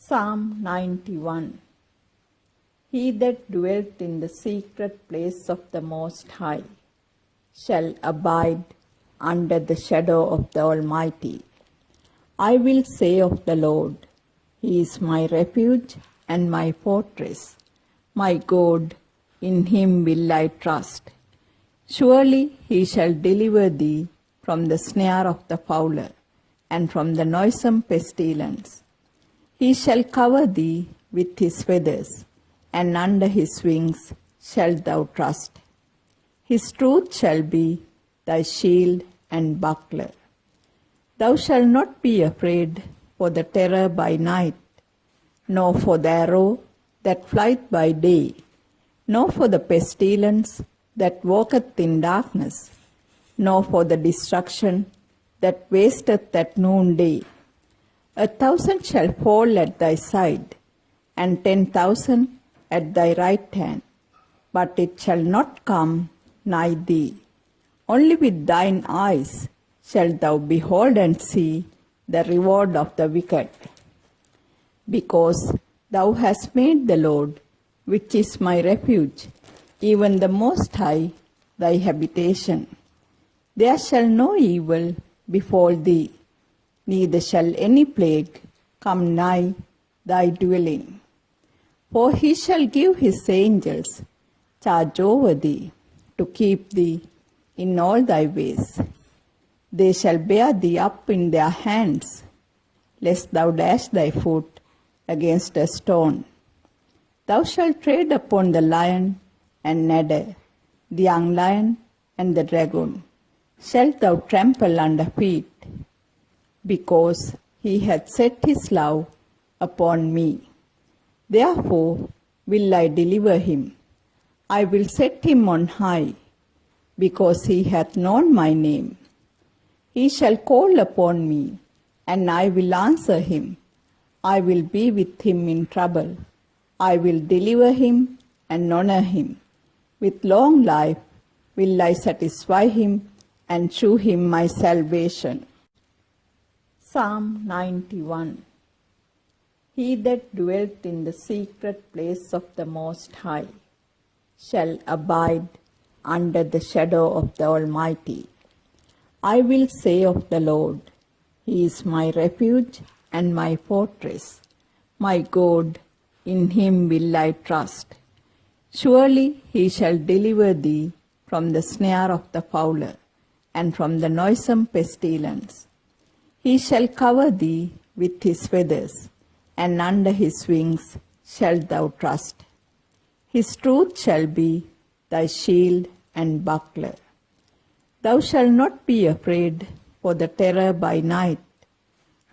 Psalm 91. He that dwelleth in the secret place of the Most High shall abide under the shadow of the Almighty. I will say of the Lord, He is my refuge and my fortress. My God, in Him will I trust. Surely He shall deliver thee from the snare of the fowler and from the noisome pestilence. He shall cover thee with His feathers, and under His wings shalt thou trust. His truth shall be thy shield and buckler. Thou shalt not be afraid for the terror by night, nor for the arrow that flieth by day, nor for the pestilence that walketh in darkness, nor for the destruction that wasteth at noonday. 1,000 shall fall at thy side, and 10,000 at thy right hand, but it shall not come nigh thee. Only with thine eyes shalt thou behold and see the reward of the wicked. Because thou hast made the Lord, which is my refuge, even the Most High, thy habitation. There shall no evil befall thee, neither shall any plague come nigh thy dwelling. For He shall give His angels charge over thee, to keep thee in all thy ways. They shall bear thee up in their hands, lest thou dash thy foot against a stone. Thou shalt tread upon the lion and adder, the young lion and the dragon shalt thou trample under feet. Because He hath set His love upon me, therefore will I deliver him. I will set him on high, because he hath known my name. He shall call upon me, and I will answer him. I will be with him in trouble. I will deliver him and honor him. With long life will I satisfy him and shew him my salvation. Psalm 91. He that dwelleth in the secret place of the Most High shall abide under the shadow of the Almighty. I will say of the Lord, He is my refuge and my fortress. My God, in Him will I trust. Surely He shall deliver thee from the snare of the fowler and from the noisome pestilence. He shall cover thee with His feathers, and under His wings shalt thou trust. His truth shall be thy shield and buckler. Thou shalt not be afraid for the terror by night,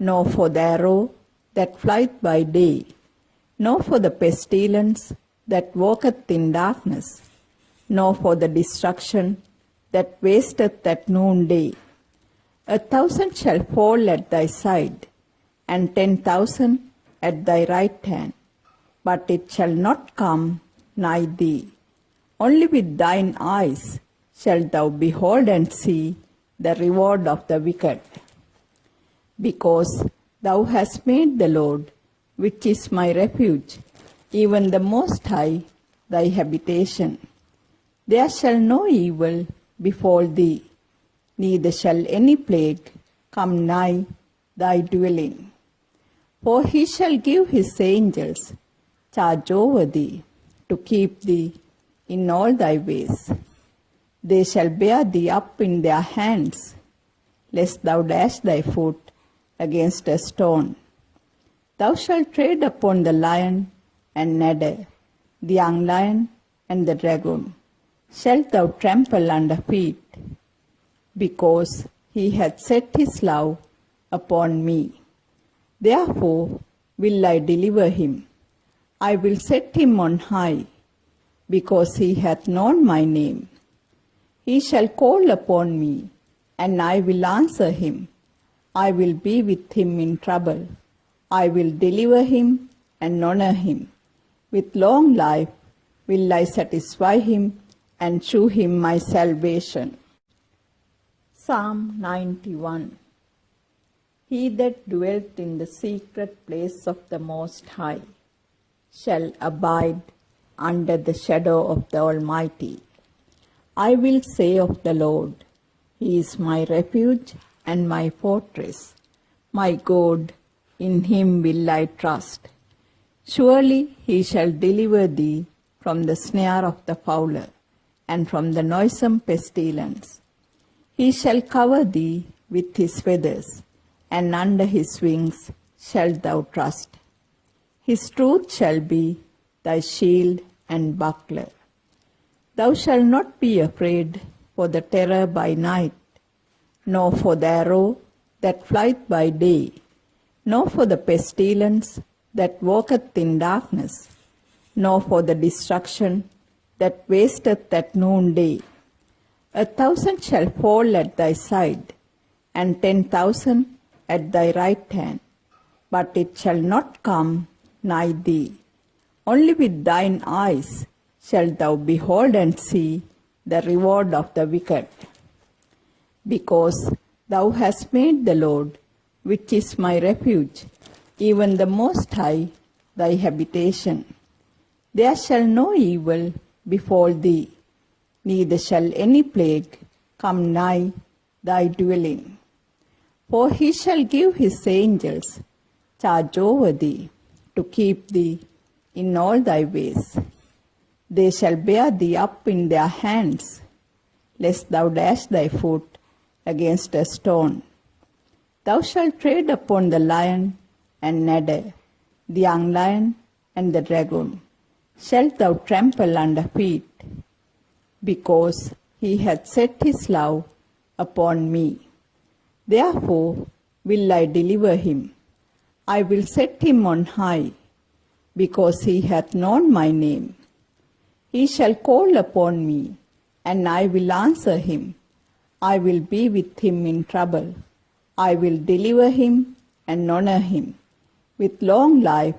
nor for the arrow that flieth by day, nor for the pestilence that walketh in darkness, nor for the destruction that wasteth at noonday. 1,000 shall fall at thy side, and 10,000 at thy right hand, but it shall not come nigh thee. Only with thine eyes shalt thou behold and see the reward of the wicked. Because thou hast made the Lord, which is my refuge, even the Most High, thy habitation. There shall no evil befall thee, neither shall any plague come nigh thy dwelling. For He shall give His angels charge over thee, to keep thee in all thy ways. They shall bear thee up in their hands, lest thou dash thy foot against a stone. Thou shalt tread upon the lion and adder, the young lion and the dragon shalt thou trample under feet. Because He hath set His love upon me, therefore will I deliver him. I will set him on high, because he hath known my name. He shall call upon me, and I will answer him. I will be with him in trouble. I will deliver him and honor him. With long life will I satisfy him and shew him my salvation. Psalm 91. He that dwelleth in the secret place of the Most High shall abide under the shadow of the Almighty. I will say of the Lord, He is my refuge and my fortress. My God, in Him will I trust. Surely He shall deliver thee from the snare of the fowler and from the noisome pestilence. He shall cover thee with His feathers, and under His wings shalt thou trust. His truth shall be thy shield and buckler. Thou shalt not be afraid for the terror by night, nor for the arrow that flieth by day, nor for the pestilence that walketh in darkness, nor for the destruction that wasteth at noonday. 1,000 shall fall at thy side, and 10,000 at thy right hand, but it shall not come nigh thee. Only with thine eyes shalt thou behold and see the reward of the wicked. Because thou hast made the Lord, which is my refuge, even the Most High, thy habitation. There shall no evil befall thee, neither shall any plague come nigh thy dwelling. For He shall give His angels charge over thee, to keep thee in all thy ways. They shall bear thee up in their hands, lest thou dash thy foot against a stone. Thou shalt tread upon the lion and adder, the young lion and the dragon shalt thou trample under feet. Because He hath set His love upon me, therefore will I deliver him. I will set him on high, because he hath known my name. He shall call upon me, and I will answer him. I will be with him in trouble. I will deliver him and honor him. With long life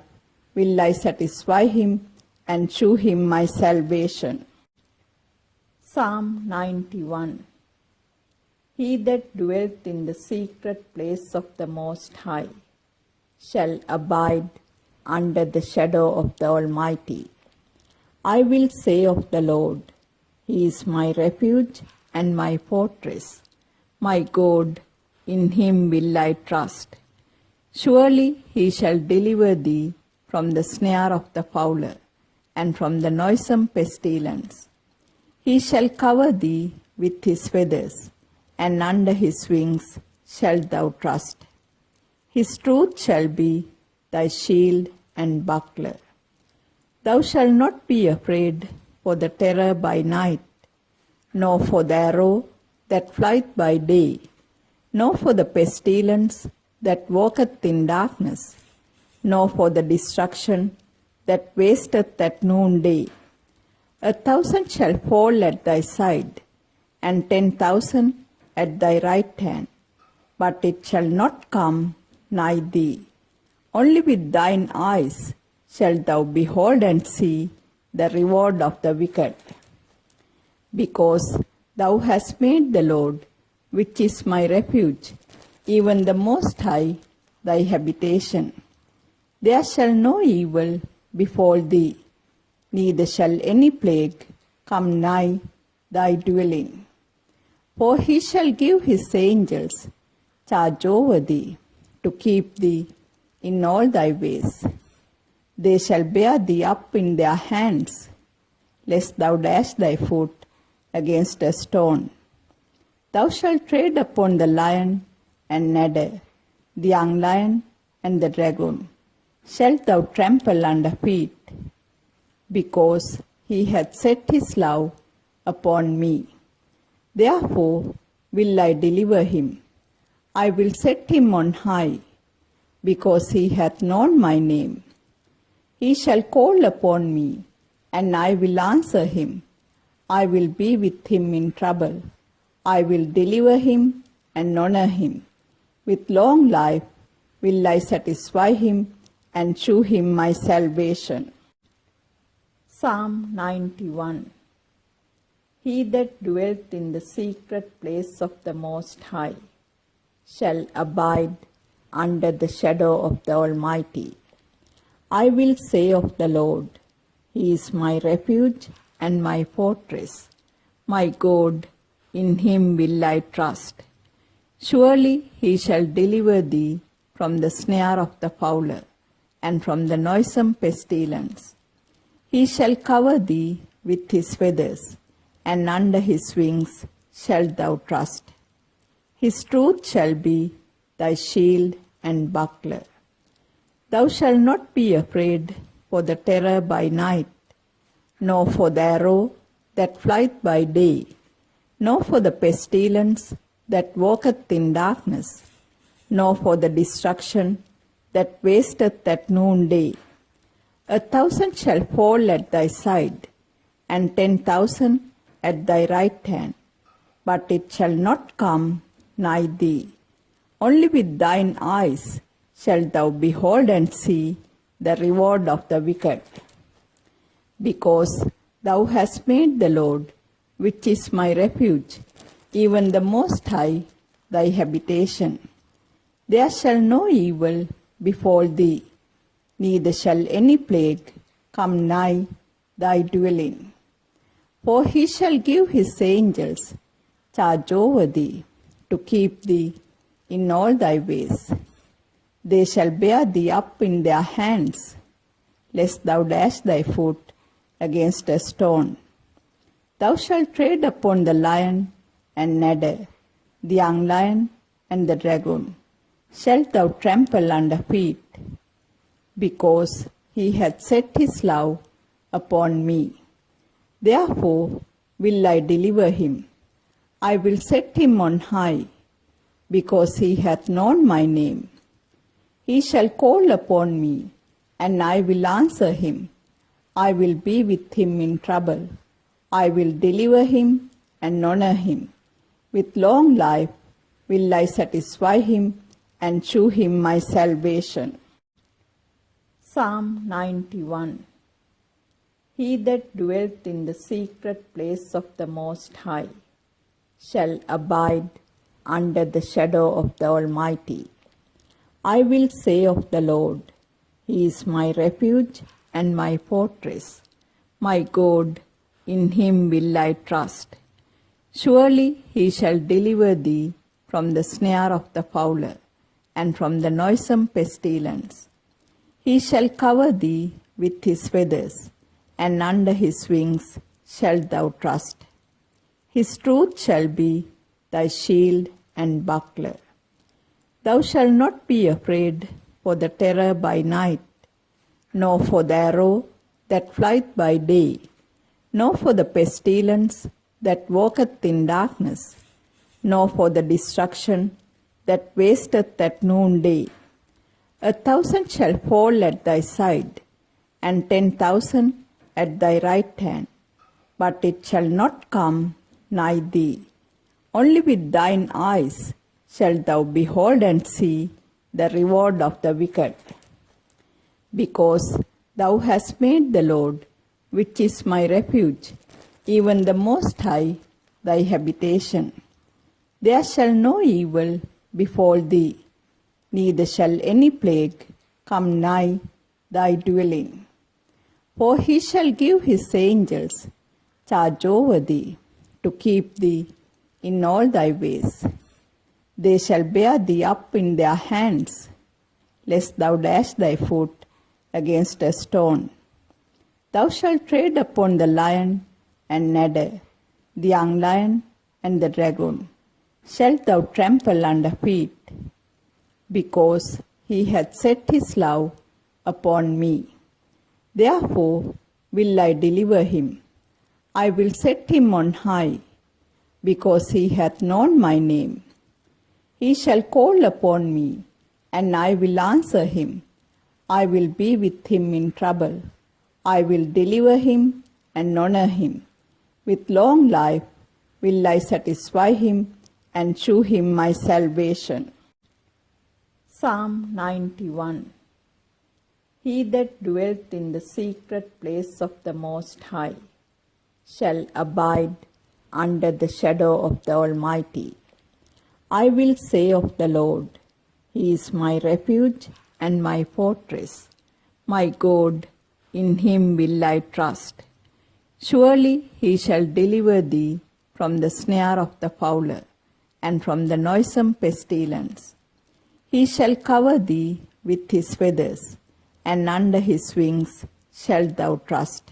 will I satisfy him and shew him my salvation. Psalm 91. He that dwelleth in the secret place of the Most High shall abide under the shadow of the Almighty. I will say of the Lord, He is my refuge and my fortress. My God, in Him will I trust. Surely He shall deliver thee from the snare of the fowler and from the noisome pestilence. He shall cover thee with His feathers, and under His wings shalt thou trust. His truth shall be thy shield and buckler. Thou shalt not be afraid for the terror by night, nor for the arrow that flieth by day, nor for the pestilence that walketh in darkness, nor for the destruction that wasteth at noonday. 1,000 shall fall at thy side, and 10,000 at thy right hand, but it shall not come nigh thee. Only with thine eyes shalt thou behold and see the reward of the wicked. Because thou hast made the Lord, which is my refuge, even the Most High, thy habitation. There shall no evil befall thee, neither shall any plague come nigh thy dwelling. For He shall give His angels charge over thee, to keep thee in all thy ways. They shall bear thee up in their hands, lest thou dash thy foot against a stone. Thou shalt tread upon the lion and adder, the young lion and the dragon shalt thou trample under feet. Because He hath set His love upon me, therefore will I deliver him. I will set him on high, because he hath known my name. He shall call upon me, and I will answer him. I will be with him in trouble. I will deliver him and honor him. With long life will I satisfy him and shew him my salvation. Psalm 91. He that dwelleth in the secret place of the Most High shall abide under the shadow of the Almighty. I will say of the Lord, He is my refuge and my fortress. My God, in Him will I trust. Surely He shall deliver thee from the snare of the fowler and from the noisome pestilence. He shall cover thee with His feathers, and under His wings shalt thou trust. His truth shall be thy shield and buckler. Thou shalt not be afraid for the terror by night, nor for the arrow that flieth by day, nor for the pestilence that walketh in darkness, nor for the destruction that wasteth at noonday. 1,000 shall fall at thy side, and 10,000 at thy right hand, but it shall not come nigh thee. Only with thine eyes shalt thou behold and see the reward of the wicked. Because thou hast made the Lord, which is my refuge, even the Most High, thy habitation. There shall no evil befall thee, neither shall any plague come nigh thy dwelling. For He shall give His angels charge over thee, to keep thee in all thy ways. They shall bear thee up in their hands, lest thou dash thy foot against a stone. Thou shalt tread upon the lion and adder, the young lion and the dragon shalt thou trample under feet. Because He hath set His love upon me, therefore will I deliver him. I will set him on high, because he hath known my name. He shall call upon me, and I will answer him. I will be with him in trouble. I will deliver him and honor him. With long life will I satisfy him and shew him my salvation. Psalm 91. He that dwelleth in the secret place of the Most High shall abide under the shadow of the Almighty. I will say of the Lord, He is my refuge and my fortress. My God, in Him will I trust. Surely He shall deliver thee from the snare of the fowler and from the noisome pestilence. He shall cover thee with His feathers, and under His wings shalt thou trust. His truth shall be thy shield and buckler. Thou shalt not be afraid for the terror by night, nor for the arrow that flieth by day, nor for the pestilence that walketh in darkness, nor for the destruction that wasteth at noonday. 1,000 shall fall at thy side, and 10,000 at thy right hand, but it shall not come nigh thee. Only with thine eyes shalt thou behold and see the reward of the wicked. Because thou hast made the Lord, which is my refuge, even the Most High, thy habitation. There shall no evil befall thee, neither shall any plague come nigh thy dwelling. For He shall give His angels charge over thee, to keep thee in all thy ways. They shall bear thee up in their hands, lest thou dash thy foot against a stone. Thou shalt tread upon the lion and adder, the young lion and the dragon shalt thou trample under feet. Because He hath set His love upon me, therefore will I deliver him. I will set him on high, because he hath known my name. He shall call upon me, and I will answer him. I will be with him in trouble. I will deliver him and honor him. With long life will I satisfy him and shew him my salvation. Psalm 91. He that dwelleth in the secret place of the Most High shall abide under the shadow of the Almighty. I will say of the Lord, He is my refuge and my fortress. My God, in him will I trust. Surely he shall deliver thee from the snare of the fowler and from the noisome pestilence. He shall cover thee with his feathers, and under his wings shalt thou trust.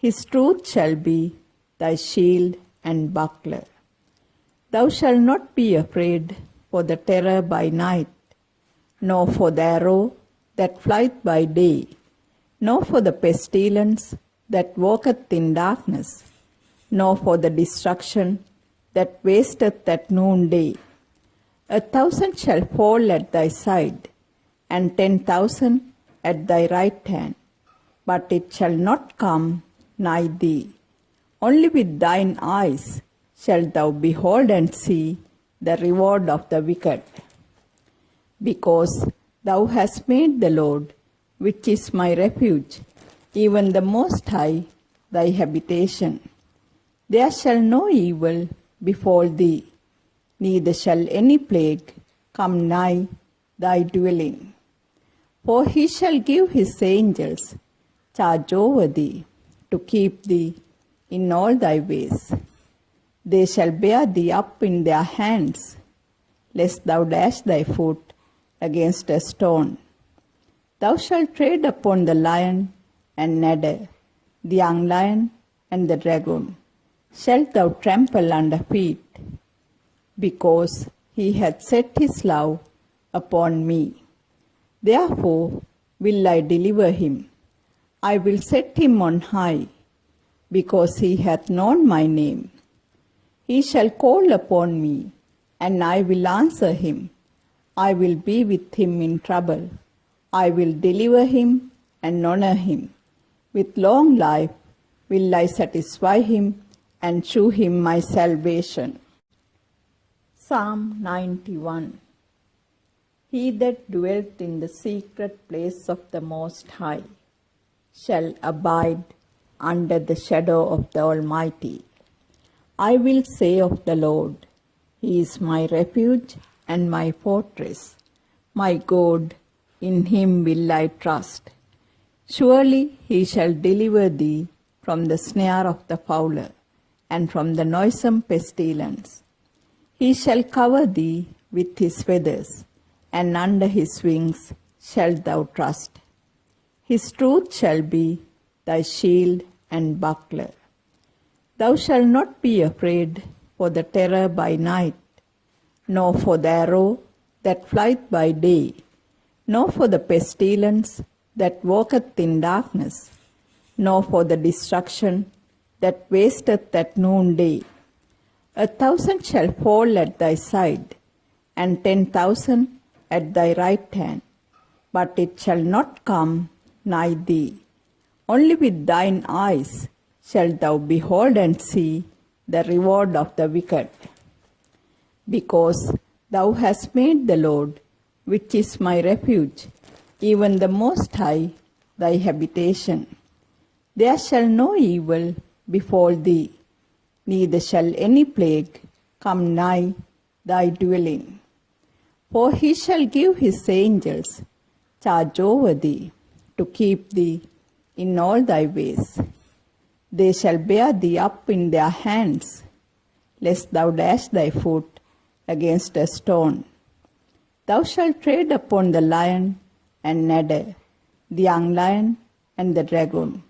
His truth shall be thy shield and buckler. Thou shalt not be afraid for the terror by night, nor for the arrow that flieth by day, nor for the pestilence that walketh in darkness, nor for the destruction that wasteth at noonday. 1,000 shall fall at thy side, and 10,000 at thy right hand, but it shall not come nigh thee. Only with thine eyes shalt thou behold and see the reward of the wicked. Because thou hast made the Lord, which is my refuge, even the Most High, thy habitation. There shall no evil befall thee, neither shall any plague come nigh thy dwelling. For he shall give his angels charge over thee, to keep thee in all thy ways. They shall bear thee up in their hands, lest thou dash thy foot against a stone. Thou shalt tread upon the lion and adder, the young lion and the dragon shalt thou trample under feet, because he hath set his love upon me. Therefore will I deliver him. I will set him on high, because he hath known my name. He shall call upon me, and I will answer him. I will be with him in trouble. I will deliver him and honor him. With long life will I satisfy him and shew him my salvation. Psalm 91. He that dwelleth in the secret place of the Most High shall abide under the shadow of the Almighty. I will say of the Lord, He is my refuge and my fortress. My God, in him will I trust. Surely he shall deliver thee from the snare of the fowler and from the noisome pestilence. He shall cover thee with his feathers, and under his wings shalt thou trust. His truth shall be thy shield and buckler. Thou shalt not be afraid for the terror by night, nor for the arrow that flieth by day, nor for the pestilence that walketh in darkness, nor for the destruction that wasteth at noonday. 1,000 shall fall at thy side, and 10,000 at thy right hand, but it shall not come nigh thee. Only with thine eyes shalt thou behold and see the reward of the wicked. Because thou hast made the Lord, which is my refuge, even the Most High, thy habitation. There shall no evil befall thee, neither shall any plague come nigh thy dwelling. For he shall give his angels charge over thee, to keep thee in all thy ways. They shall bear thee up in their hands, lest thou dash thy foot against a stone. Thou shalt tread upon the lion and adder, the young lion and the dragon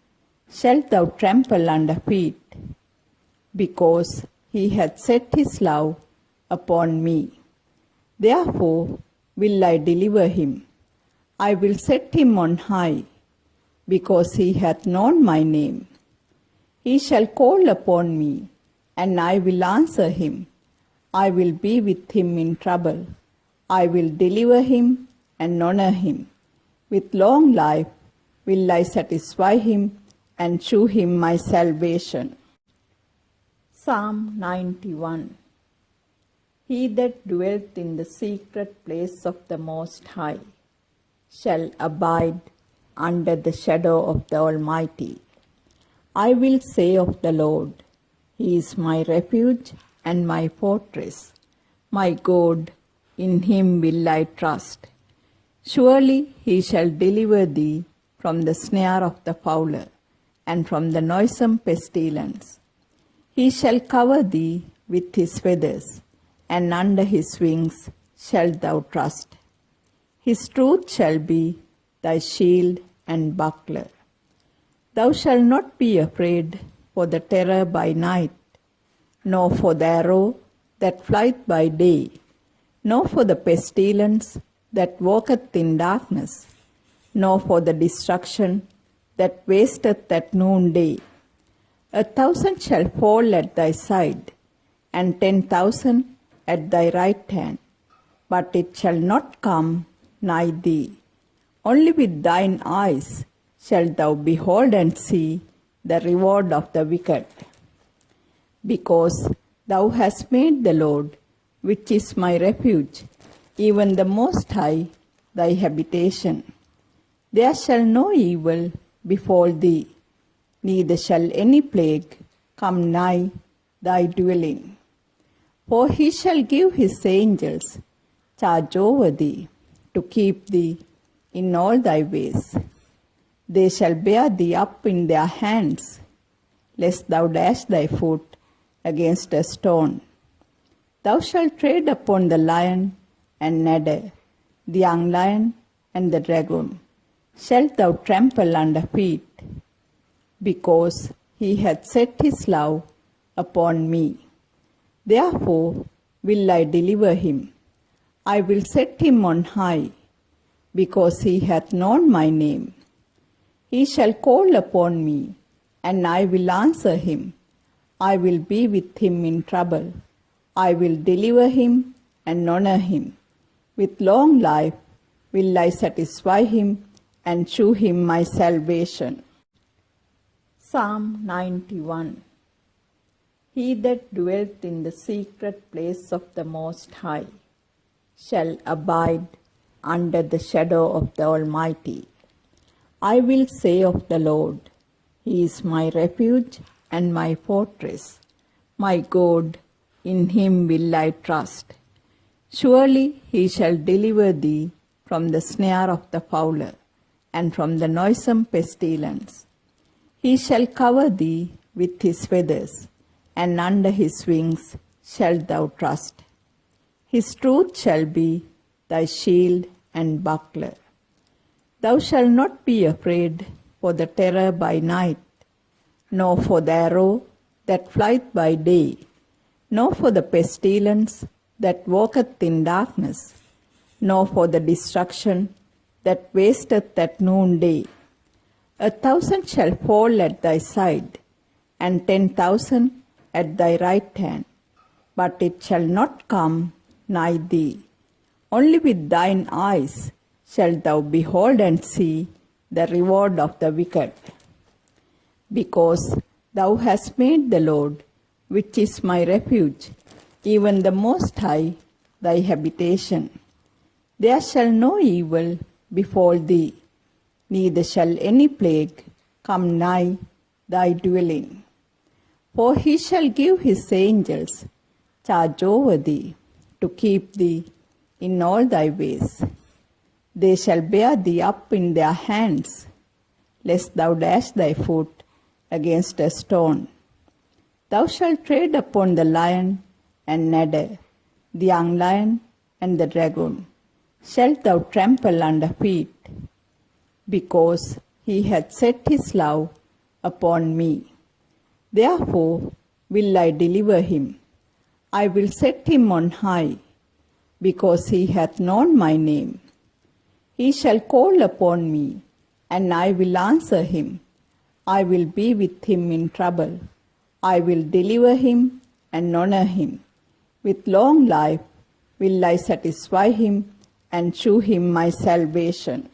shalt thou trample under feet, because he hath set his love upon me. Therefore will I deliver him. I will set him on high, because he hath known my name. He shall call upon me, and I will answer him. I will be with him in trouble. I will deliver him and honor him. With long life will I satisfy him and shew him my salvation. Psalm 91. He that dwelleth in the secret place of the Most High shall abide under the shadow of the Almighty. I will say of the Lord, He is my refuge and my fortress. My God, in him will I trust. Surely he shall deliver thee from the snare of the fowler, and from the noisome pestilence. He shall cover thee with his feathers, and under his wings shalt thou trust. His truth shall be thy shield and buckler. Thou shalt not be afraid for the terror by night, nor for the arrow that flieth by day, nor for the pestilence that walketh in darkness, nor for the destruction that wasteth at noonday. 1,000 shall fall at thy side, and 10,000 at thy right hand, but it shall not come nigh thee. Only with thine eyes shalt thou behold and see the reward of the wicked. Because thou hast made the Lord, which is my refuge, even the Most High, thy habitation. There shall no evil befall thee, neither shall any plague come nigh thy dwelling. For he shall give his angels charge over thee, to keep thee in all thy ways. They shall bear thee up in their hands, lest thou dash thy foot against a stone. Thou shalt tread upon the lion and adder, the young lion and the dragon shalt thou trample under feet. Because he hath set his love upon me, therefore will I deliver him. I will set him on high, because he hath known my name. He shall call upon me, and I will answer him. I will be with him in trouble. I will deliver him and honor him. With long life will I satisfy him and shew him my salvation. Psalm 91. He that dwelleth in the secret place of the Most High shall abide under the shadow of the Almighty. I will say of the Lord, He is my refuge and my fortress, my God, in him will I trust. Surely he shall deliver thee from the snare of the fowler, and from the noisome pestilence. He shall cover thee with his feathers, and under his wings shalt thou trust. His truth shall be thy shield and buckler. Thou shalt not be afraid for the terror by night, nor for the arrow that flieth by day, nor for the pestilence that walketh in darkness, nor for the destruction that wasteth at noonday. 1,000 shall fall at thy side, and 10,000 at thy right hand, but it shall not come nigh thee. Only with thine eyes shalt thou behold and see the reward of the wicked. Because thou hast made the Lord, which is my refuge, even the Most High, thy habitation. There shall no evil befall thee, neither shall any plague come nigh thy dwelling. For he shall give his angels charge over thee, to keep thee in all thy ways. They shall bear thee up in their hands, lest thou dash thy foot against a stone. Thou shalt tread upon the lion and adder, the young lion and the dragon shalt thou trample under feet. Because he hath set his love upon me, therefore will I deliver him. I will set him on high, because he hath known my name. He shall call upon me, and I will answer him. I will be with him in trouble. I will deliver him and honor him. With long life will I satisfy him and shew him my salvation.